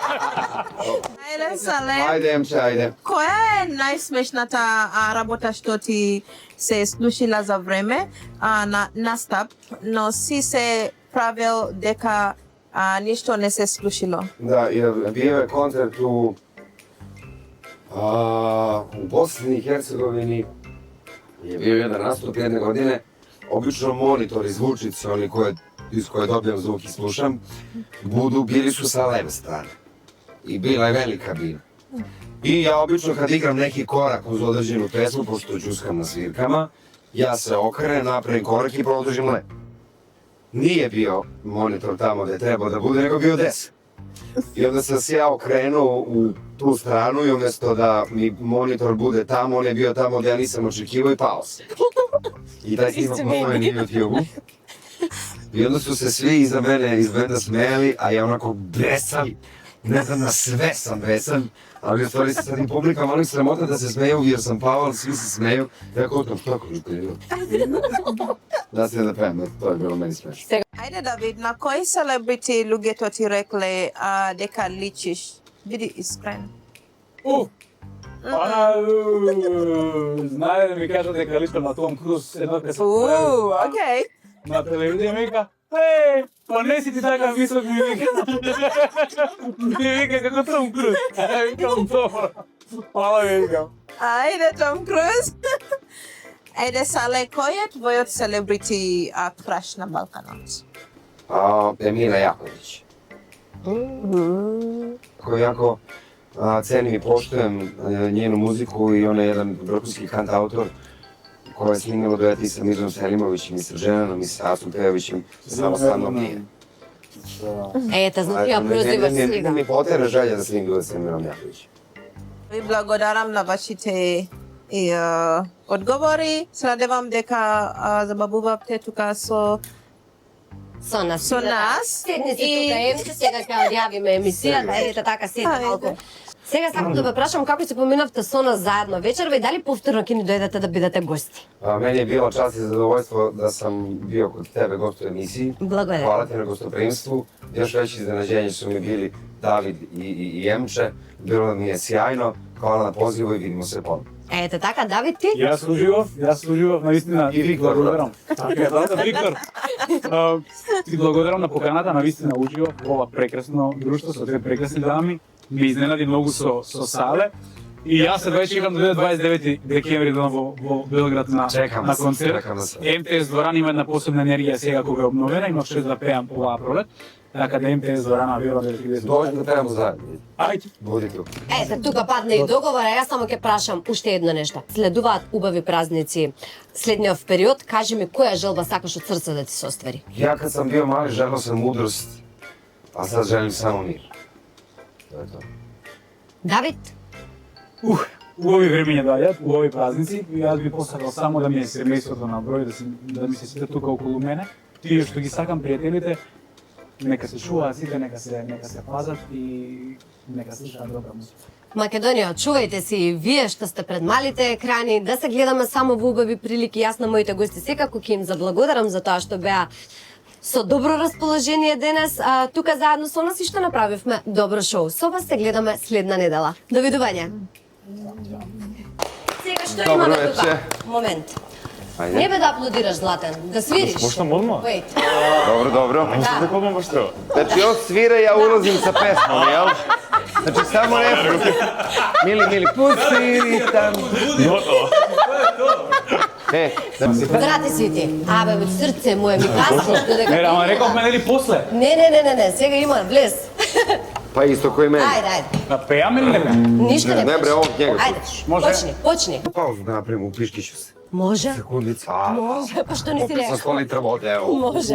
Ајде, Сале. Ајде, Емче, ајде. Која е најсмешната работа што ти се случила за време на настап, но си се правил дека ништо не се случило? Да, био е концерт у Босни и Херцеговини. Je bio jedan nastup jedne godine, obično monitori, zvučnici, oni iz koje dobijam zvuk i slušam, bili su sa leve strane. I bila je velika bina. I ja obično kad igram neki korak uz određenu pesmu, pošto ćuskam na svirkama, ja se okrenem, napravim korak i produžim levo. Nije bio monitor tamo gde je trebao da bude, nego bio deset. I onda sam se ja okrenuo u tu stranu i umjesto da mi monitor bude tamo, on je bio tamo gde ja nisam očekivao i pao se. I taj snimak postoje na YouTube-u. I onda su se svi iza mene iz benda smejali, a ja onako besan, ne znam, na sve sam besan, ali u stvari se sad i publika malo sramota da se smeju jer sam pao, ali svi se smeju. Ja kao to, što je da se da pevam, to je bilo meni smešno. Ајде, Давид, на кои селебрити луѓето ти рекле дека личиш? Биди искрен. Знае да ми кажат дека личам на Том Круз, едно кај се Океј. на телевизија ми вика, па не си ти така висок, ми вика. Ми вика како Том Круз. Викам добро. Пала ми викам. Ајде, Том Круз. Ајде, Сале, кој е твојот селебрити краш на Балканот? Emina Jaković. Koju jako cenim i poštujem njenu muziku i ona je jedan vrhunski kantautor koja je snimila dueti sa Mirom Selimovićem i sa Ženanom i sa Asom Pejovićem, samostalno nije. Ете, значи ја прозиваш сега. Mi potera želja da snimim duet sa Mirom Jakovićem. Ви благодарам на вашите одговори. Се надевам дека забавувавте тука со нас. Седни си И- тука, Емче, сега ќе одјавиме емисијата, ете така седни Ајде. малку. Сега сакам да ве прашам како се поминавте со нас заедно вечерва и дали повторно ќе ни дојдете да бидете гости? Meni je bilo čast i zadovoljstvo da sam bio kod tebe gost u emisiji. Благодарам. Hvala ti na gostoprimstvu. Još veće iznenađenje su mi bili David i Emče. Bilo mi je sjajno. Hvala na pozivu i vidimo se ponovno. Ете така, Давид ти? Јас служував наистина. И Виктор, благодарам. Така е, да, Виктор. Ти благодарам на поканата, наистина уживав во ова прекрасно друштво со две прекрасни дами. Ме изненади многу со Сале. И јас се чекам да дојде 29 декември во Белград на концерт. Чекам да се. МТС Дворана има една посебна енергија сега кога е обновена, имав шест да пеам оваа пролет. Така да МТС Дворана верувам дека ќе биде. Dođi da pevamo zajedno. Ајде. Budi tu. Ете, тука падна и договор, а јас само ќе прашам уште едно нешто. Следуваат убави празници следниот период, кажи ми која желба сакаш од срце да ти се оствари? Ja kad sam bio mali želeo sam mudrost, a sad želim samo mir. To je to. Давид? Убави времења доаѓаат, убави празници, и јас би посакал само да ми е семејството на број, да ми се сите тука околу мене. Тие што ги сакам, пријателите, нека се чуваат сите, нека се пазат и нека слушаат добра музика. Македонија, чувајте се и вие што сте пред малите екрани, да се гледаме само во убави прилики. Јас на моите гости секако ќе им заблагодарам за тоа што беа со добро расположение денес, тука заедно со нас и што направивме добро шоу. Со вас се гледаме следна недела. Довидување. Сега што Добро имаме вечер. тука? Момент. Ajde. Не бе да аплодираш, Златен, да свириш. Почнам одма? Wait. Dobro, dobro. Да ходам баш тоа. Znači on svira, ja ulazim sa pesmom, jel? Znači samo nešto. Mili, pusti tam. Готово. Здрати свити. Абе, од срце моје ми кажеш дека... Не, ама рековме нели после? Не, сега има, влез. Pa isto koji meni. Ајде. Да пеаме или не пеаме? Ништо не Не, бре, почни. овog njega Ајде, Може? почни. Pauzu da napravim, upiški ću se. Може? Sekundica. Може, па што не си Popio sam рекол? 100 litra vode, evo. Може.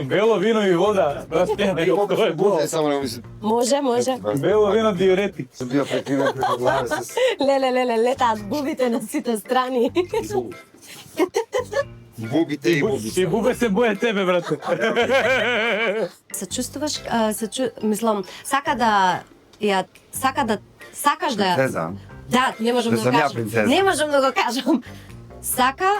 Бело вино и вода. Тоа е було. Ne, samo ne mislim. Може. Бело вино диуретик. Sam bio prekriven preko glave sa Леле, летаат бубите на сите страни. bubite i bubite. И бубе се боја тебе, брате. Се чувствуваш, мислам, сакаш да ја... Princeza. Да, не можам Да да сам го ја кажам. принцеза. Не можам да го кажам. Сака